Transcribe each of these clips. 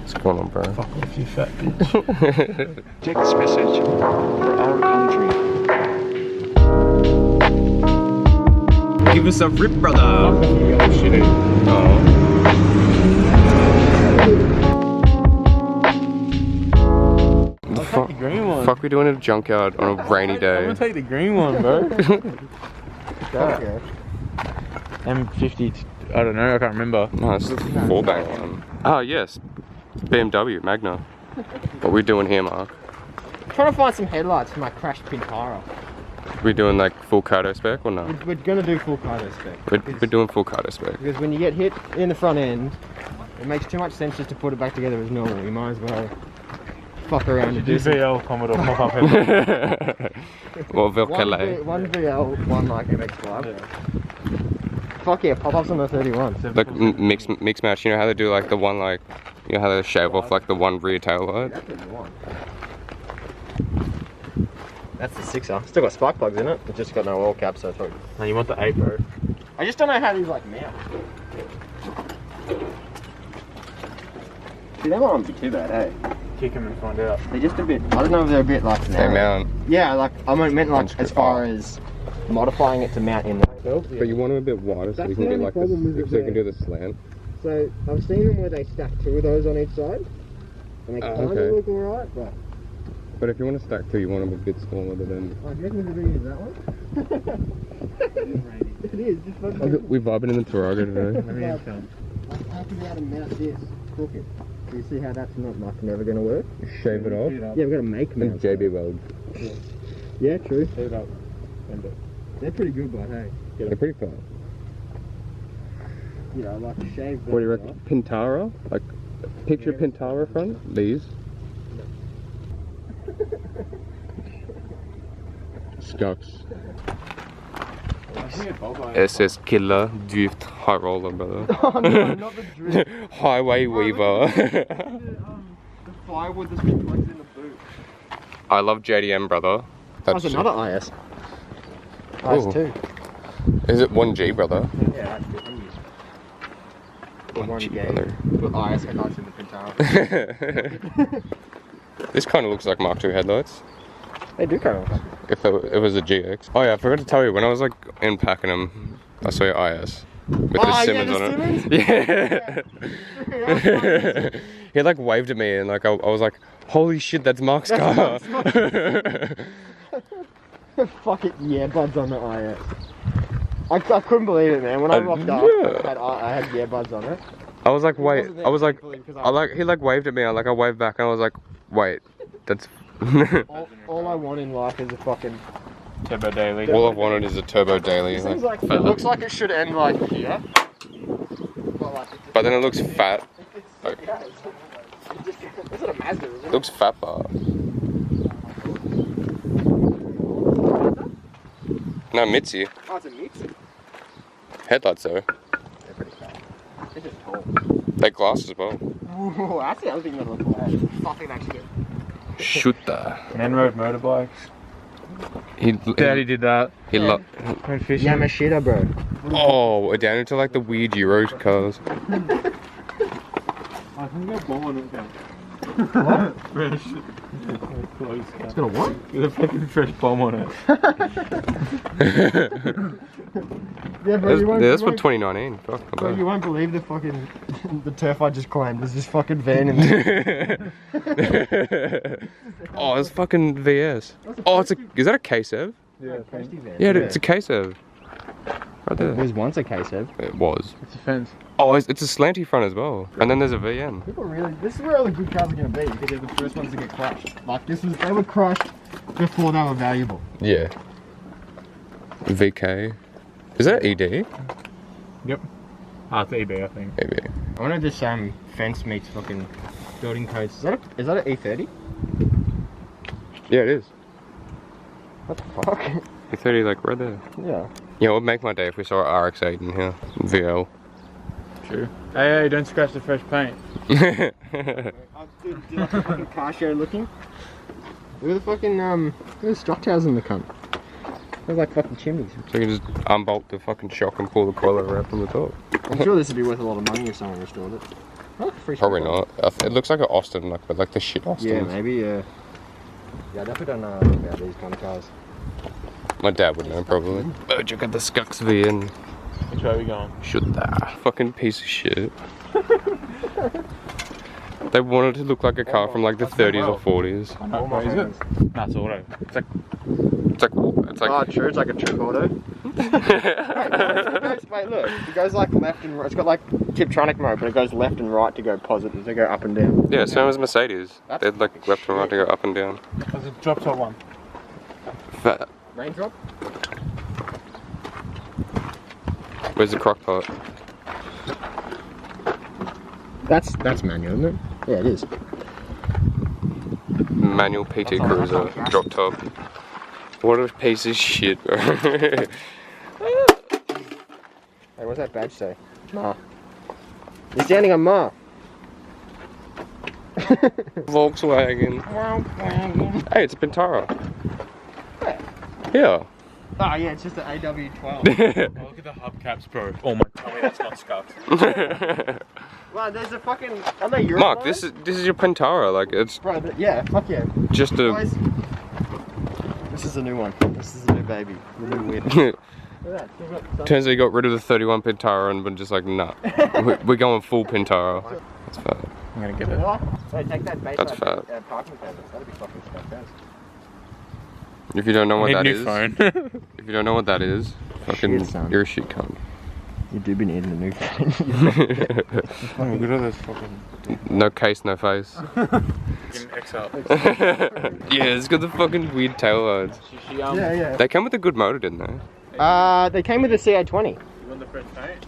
What's going on, bro? Fuck off, you fat bitch. Text message for our country. Give us a rip, brother. Oh, shitty. Oh. I'll take the green one. Fuck we doing at a junkyard on a rainy I'm day? gonna take the green one, bro. Yeah. M50, I don't know, I can't remember. No, it's the 4-bank one. Oh, yes. BMW, Magna. What we doing here, Mark? I'm trying to find some headlights for my crashed Pintara. We doing like full Kaido spec or no? We're gonna do full Kaido spec. We're doing full Kaido spec. Because when you get hit in the front end, it makes too much sense just to put it back together as normal. You might as well fuck around and do some... VL Commodore pop-up headlight. Well, Vilcale. One VL, one like MX5. Yeah. Fuck yeah, pop-ups on the 31. Like mix match, you know how they do like the one like, you know how they shave off like the one rear tail light? That's what you want. That's the 6er. Still got spark plugs in it. It's just got no oil cap, so it's probably... No, you want the 8, bro. I just don't know how these like mount. See, they won't be too bad, eh? Kick him and find out. They're just a bit, I don't know if they're a bit like They narrow. mount. Yeah, like, I meant like as far as modifying it to mount in the... But you want them a bit wider so That's you can the get only like problem with this, it so you can there. do the slant. So, I've seen them where they stack 2 of those on each side. And they kind of okay. look alright, but... But if you want to stack 2, you want them a bit smaller than... Oh, do you reckon we use that one? It is, just fucking... We're vibing in the Tarago today. I have to be able to mount this crooked. Do you see how that's not like never going to work? Shave it off. Yeah, we've got to make And mounts. JB weld. Yeah, true. Shave it up. End it. They're pretty good, but hey. They're pretty flat. You know, like a shave. What do you reckon? Pintara? Like, picture Pintara front? These? Scucks. SS Killer, Drift High Roller, brother. Oh no, not the drift. Highway Weaver. The firewood that's been plugged in the boot. I love JDM, brother. That's another IS. Ooh. IS2. Is it 1G, brother? Yeah, that's different. 1G, gauge. brother. Put IS headlights in the Pintara. This kind of looks like Mark II headlights. They do kind of. If it was a GX. Oh yeah, I forgot to tell you, when I was like unpacking them, I saw your IS. With the Simmons on it. Yeah. He like waved at me and like I was like, holy shit, that's Mark's car. Fuck it, yeah, buds on the IS. I couldn't believe it, man. When I rocked up, yeah. I had yeah buds on it. I was like, wait. wasn't there I was like, physically because I like he like waved at me. I waved back and I was like, wait, that's. All I want in life is a fucking... Turbo daily. All I've wanted is a turbo daily. It seems like, it looks like it should end like here. But, like, But then it looks fat. Is it a Mazda, isn't It looks fat, bar. No, Mitzi. Oh, it's a mix. Headlights though. They're pretty fat. They're just tall. They glass as well. Ooh, that's the other thing that looks like. Fucking actually. Shooter. Men rode motorbikes. He did that. He Yeah. Went fishing. Yamashita, bro. Oh, we're down into like the weird Euro cars. I think I bought one of them. What? Fresh. Close. It's got a what? With a fucking fresh bomb on it. Yeah, bro, That's for 2019. Fuck, not Bro, bad. you won't believe the fucking the turf I just climbed. There's this fucking van in there. Oh, it's fucking VS. Oh, is that a K7? Yeah, Yeah, it's a K7. Right there. There's once a K7. It was. it's a fence. Oh, it's a slanty front as well. And then there's a VN. People really, this is where all the good cars are going to be because they're the first ones to get crushed. Like they were crushed before they were valuable. Yeah. VK. Is that ED? Yep. Ah, it's EB, I think. Maybe. I wanted this fence meets fucking building codes. Is that an E30? Yeah, it is. What the fuck? E30 like right there. Yeah. Yeah, it would make my day if we saw an RX-8 in here. VL. True. Hey, don't scratch the fresh paint. Did like the fucking car show looking? Look at the fucking look at the struck towers in the cunt. They're like fucking chimneys. So you can just unbolt the fucking shock and pull the coilover out from the top. I'm sure this would be worth a lot of money if someone restored it. Probably not. It looks like an Austin, like, but like the shit Austin. Yeah, maybe, yeah. Yeah, I definitely don't know about these kind of cars. My dad would know, probably. Oh, check out the Skux V and... Which way are we going? Should that. Fucking piece of shit. They wanted to look like a car from like the 30s or 40s. I know, is it? Nah, it's auto. It's like... Oh, true, it's like a true auto. Wait, look, it goes like left and right. It's got like Tiptronic mode, but it goes left and right to go positive, to go up and down. Yeah, same as Mercedes. They'd like left and right to go up and down. There's a drop top one. Fat. Raindrop? Where's the crock pot? That's manual, isn't it? Yeah, it is. Manual PT Cruiser, drop top. What a piece of shit, bro. Hey, what's that badge say? Ma. You're standing on Ma. Volkswagen. Hey, it's a Pintara. Yeah. Oh yeah, it's just an AW12. Oh, look at the hubcaps, bro. Oh my, tell me that's not scuffed. Wow, there's a fucking... Are they Euro Mark, lines? this is your Pintara, like it's Bro, yeah, fuck yeah. just a... Guys, this is a new one. This is a new baby. The new win. Look at that. Turns out you got rid of the 31 Pintara and been just like, nah. We're going full Pintara. That's fat. I'm gonna get it. Hey, take that base That's fat. parking permit. That'd be fucking stuck out. If you don't know what I that need a is, new phone. if you don't know what that is, fucking, Shit, son. you're a shit cunt. You do be needing a new phone. Oh, look at those fucking... No case, no face. Fucking XL. Yeah, it's got the fucking weird tail lights. Yeah. They come with a good motor, didn't they? They came with a CA20. You want the fresh paint?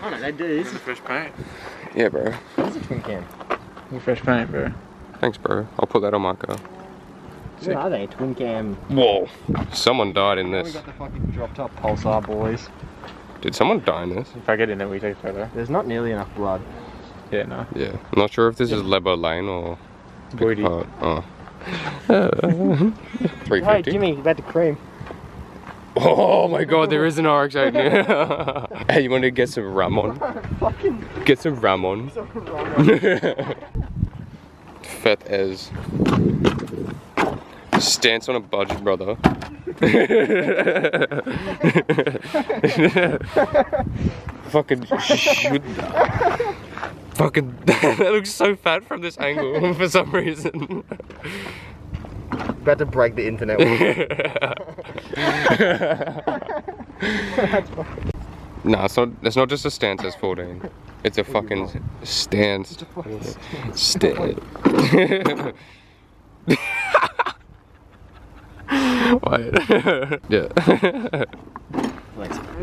Oh no, they do. You want the fresh paint? Yeah, bro. This is a twin cam. The fresh paint, bro. Thanks, bro. I'll put that on my car. What are they? Twin cam. Whoa. Someone died in We this. got the fucking drop top Pulsar boys. Did someone die in this? If I get in there, we take a photo. There's not nearly enough blood. Yeah, no. Yeah. I'm not sure if this is Lebo Lane or... Booty. Oh. 350. Hey Jimmy, you about to cream. Oh my god, there is an RX-8 here. Hey, you want to get some Ramon? Fucking Get some Ramon. Fat as. Stance on a budget, brother. Fucking shoot. Fucking, that looks so fat from this angle for some reason. about to break the internet. Nah, it's not just a stance as 14. It's a fucking stance. Stand. Wait. Yeah.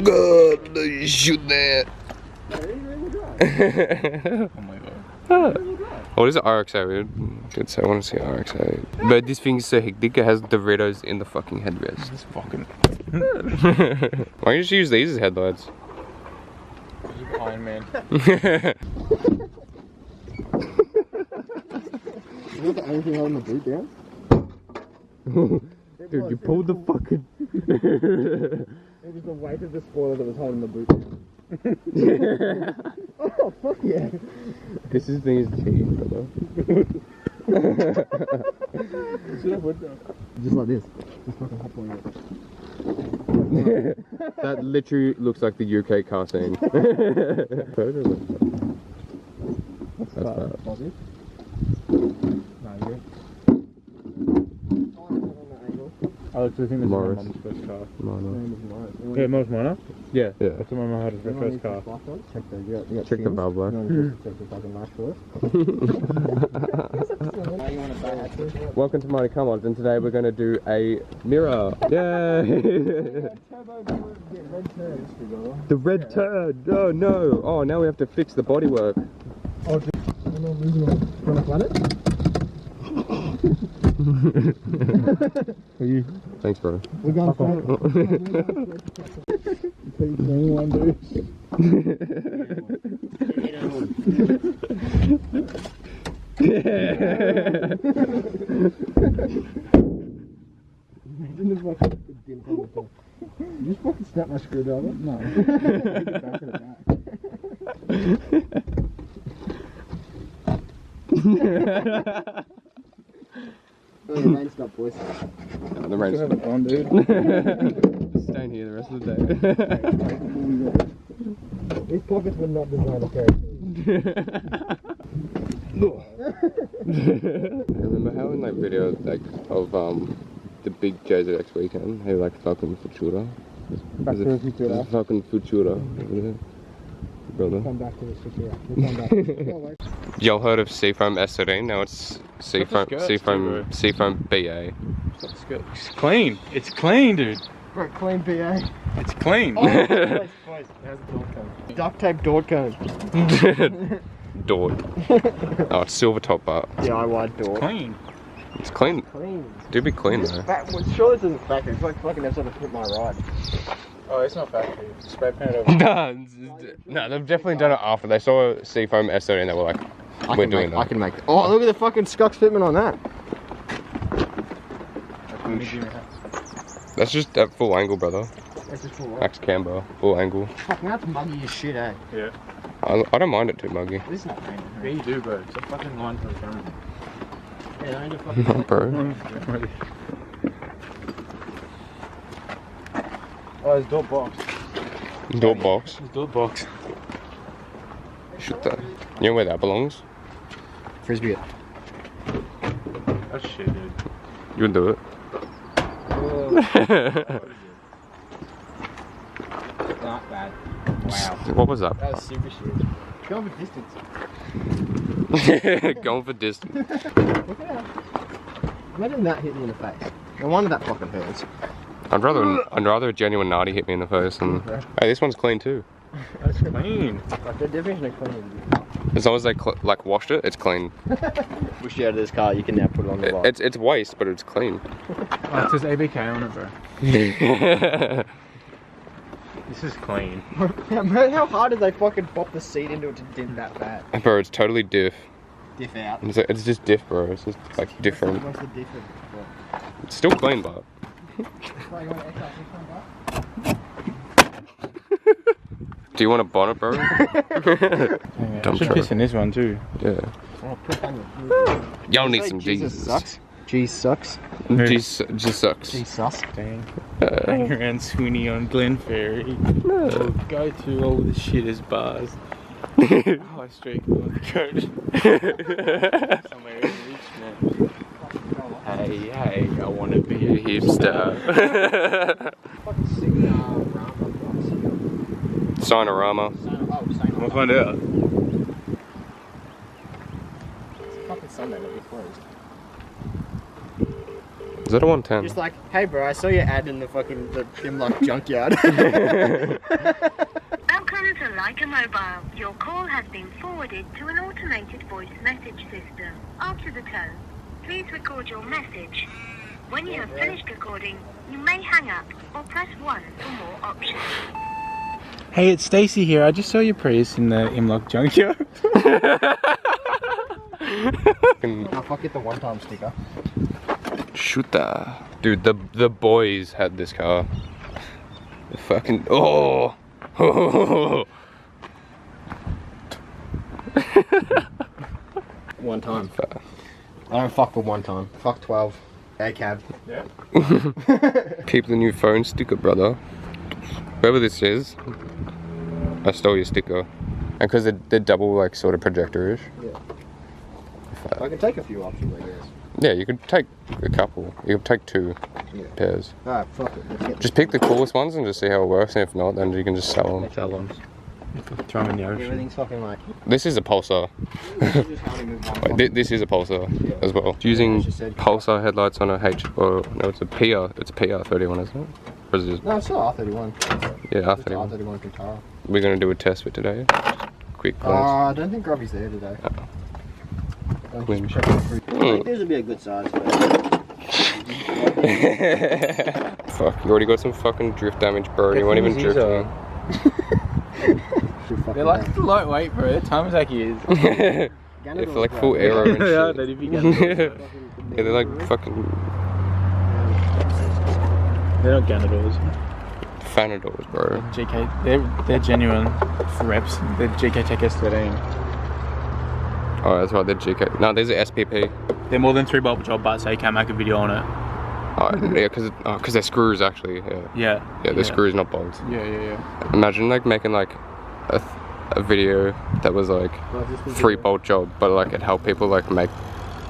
God, shoot that. Oh my god. What is it? RX-8? Did say I want to see RX-8. But this thing is so hectic, it has Doritos in the fucking headrest. This fucking... Why don't you just use these as headlights? Iron Man. You got anything holding the boot down? Dude, you pulled the fucking... It was the weight of the spoiler that was holding the boot down. Oh, fuck yeah. This thing is cheese, brother. Just like this. Just fucking hop on it. That literally looks like the UK car scene. That's bad. Positive? No, you're... I actually think this Morris. is my mum's first car. No. Yeah, Mum's mine. Yeah. That's what my mum had as her first car. Check the valve light. Check the fucking light first. Welcome to Mighty Come On, and today we're going to do a mirror. Yay! The red turd! Oh no! Oh, now we have to fix the bodywork. Oh, on a planet? Thanks, bro. We're going for anyone, dude. Imagine the fucking dip on the top. You just fucking snapped my screwdriver. No. Back of the back. Oh, the rain stopped, boys. The rain's Have fun, dude. staying here the rest of the day. These pockets were not designed to carry Remember how in like videos like of the big JZX weekend, how like fucking Futura? Back to the Futura. Fucking Futura over there. Brother. Come back to the Futura. We'll come back to the Y'all heard of Seafoam S13? Now it's Seafoam BA. It's good. It's clean. It's clean, dude. Bro, clean BA. It's clean. Boys, boys. How's the door cone? Duct tape door cone. Door. Oh, it's silver top bar. DIY door. Clean. It's clean. Clean. Do be clean though. Well, sure this isn't factory. It's like fucking episode of Hit My Ride. Oh, it's not factory. It's spray painted over. No, they've definitely done it after. They saw Seafoam S13 and they were like, we're doing that. I can make it. Oh, look at the fucking Scux fitment on that. That's just at full angle, brother. That's just full Max camber, full angle. Fucking that's muggy as shit, eh? Yeah. I don't mind it too muggy. This is not painted. Yeah, you do, bro. It's a fucking line for the camera. Yeah, I need to fucking... Bro. Oh, it's door box. Door box. It's door box. Shoot that. You know where that belongs? Frisbee it. That's shit, dude. You would do it. Not bad. Wow. What was that? That was super shit. Going for distance. Going for distance. Look at that. Imagine that hit me in the face. No wonder that fucking hurts. I'd rather a genuine naughty hit me in the face and hey, this one's clean too. That's clean. Like the definition of clean. As long as they like washed it, it's clean. Push you out of this car, you can now put it on the bike. It's waste, but it's clean. Oh, it says ABK on it, bro. This is clean. Man, how hard did they fucking pop the seat into it to dent that bad? Bro, it's totally diff. Diff out. It's just diff, bro. It's just like different. What's the difference? It's still clean, but. Do you want a bonnet, bro? Dump Should truck. piss in this one too. Yeah. Y'all need some Jesus. Sucks. Cheese sucks. Jesus sucks. Cheese sucks. Dang. Hang around Sweeney on Glen Ferry. We'll go to all the shittest bars. High Street, North Dakota. Somewhere in Richmond. Hey, I want to be a hipster. Sinorama. We'll find out. It's fucking Sunday that we closed. Is that a 110? Just like, hey bro, I saw your ad in the fucking Hemlock Junkyard. Welcome to Leica Mobile. Your call has been forwarded to an automated voice message system. After the tone, please record your message. When you have finished recording, you may hang up or press 1 for more options. Hey, it's Stacy here. I just saw your Prius in the Hemlock Junkyard. I'll fuck it the one-time sticker. Shoot that. Dude, the boys had this car. The fucking oh. One time. I don't fuck with one time. Fuck 12. A cab. Yeah. Keep the new phone sticker, brother. Whoever this is, I stole your sticker. And because they're double, like, sort of projector-ish. Yeah. I can take a few options, I guess. Yeah, you could take a couple. You could take 2 pairs. Alright, fuck it. Let's get Just pick the coolest ones and just see how it works. And if not, then you can just sell them. Sell them. Throw them in the ocean. everything's fucking like. This is a Pulsar. This is a Pulsar as well. Using Pulsar headlights on a no, it's a PR. It's a PR31, isn't it? Or is it just, No, it's still R31. yeah, It's R31. R31 from Tara. We're gonna do a test fit today. Quick glance. I don't think Grubby's there today. Clean. This would be a good size. Fuck, you already got some fucking drift damage, bro. You weren't even drifting. They're like lightweight, bro. They're Tamazaki is. Yeah, for like full aero and shit. Yeah, they'd be Ganadors. Yeah, they're like fucking. They're not Ganadors. Fanadors, bro. GK, they're genuine reps. They're GK Tech S13. Oh, that's right, they're GK. No, these are SPP. They're more than 3 bolt job, but so you can make a video on it. Oh, yeah, because they're screws actually. Yeah, they're screws, not bolts. Yeah. Imagine like making like a video that was like 3-bolt job, but like it helped people like make.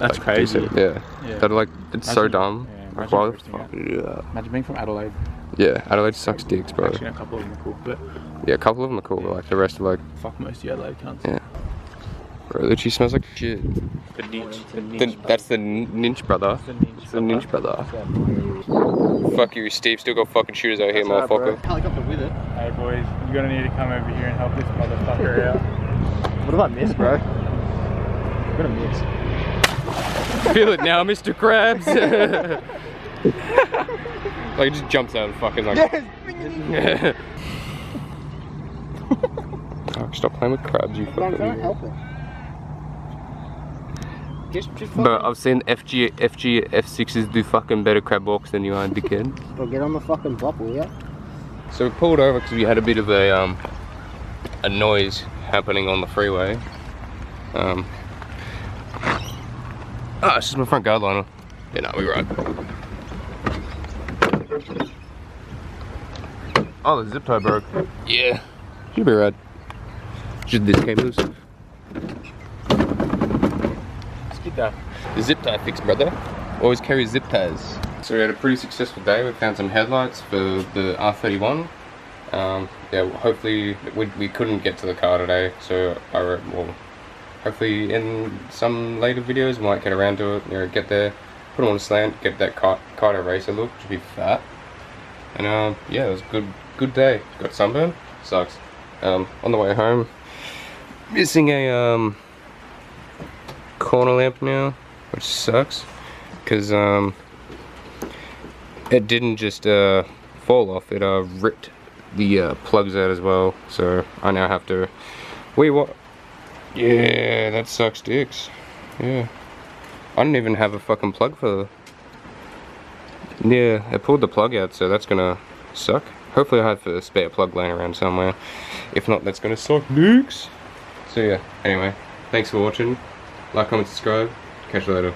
That's like, crazy. decent, yeah. That like it's so dumb. Yeah, Like, imagine why the posting fuck? it. Yeah. Imagine being from Adelaide. Yeah, Adelaide sucks dicks, bro. Actually, a couple of them are cool, but Yeah, a couple of them are cool, but like the rest are like. fuck most of the Adelaide cunts. Yeah. Bro, literally smells like shit. The ninch. That's the Ninch brother. It's the Ninch brother. Fuck you, Steve. Still got fucking shooters out here, motherfucker. Helicopter with it. Hey boys, you're gonna need to come over here and help this motherfucker out. What have I missed, bro? I'm gonna miss. Feel it now, Mr. Krabs. Like, he just jumps out and fucking like. Oh, stop playing with crabs, you But I'm fucking trying to idiot. help it. Just Bro, I've seen F6s do fucking better crab walks than you are, dickhead. Bro, get on the fucking block, will ya? So we pulled over because we had a bit of a noise happening on the freeway. It's just my front guard liner. Yeah, no, we were right. Oh, the zip tie broke. Yeah, should be right. Just this came loose. Let's get that. The zip tie fix, brother. Always carry zip ties. So we had a pretty successful day. We found some headlights for the R31. Yeah, hopefully we couldn't get to the car today, so well, hopefully in some later videos we might get around to it. You know, get there, put them on a slant, get that Kaido Racer look, should be fat. And yeah, it was a good day. Got sunburn, sucks. On the way home, missing a corner lamp now, which sucks, because it didn't just fall off, it ripped the plugs out as well, so I now have to yeah, that sucks dicks. Yeah, I didn't even have a fucking plug for yeah, I pulled the plug out, so that's gonna suck. Hopefully I have a spare plug laying around somewhere. If not, that's gonna suck dicks. So yeah, anyway, thanks for watching. Like, comment, subscribe. Catch you later.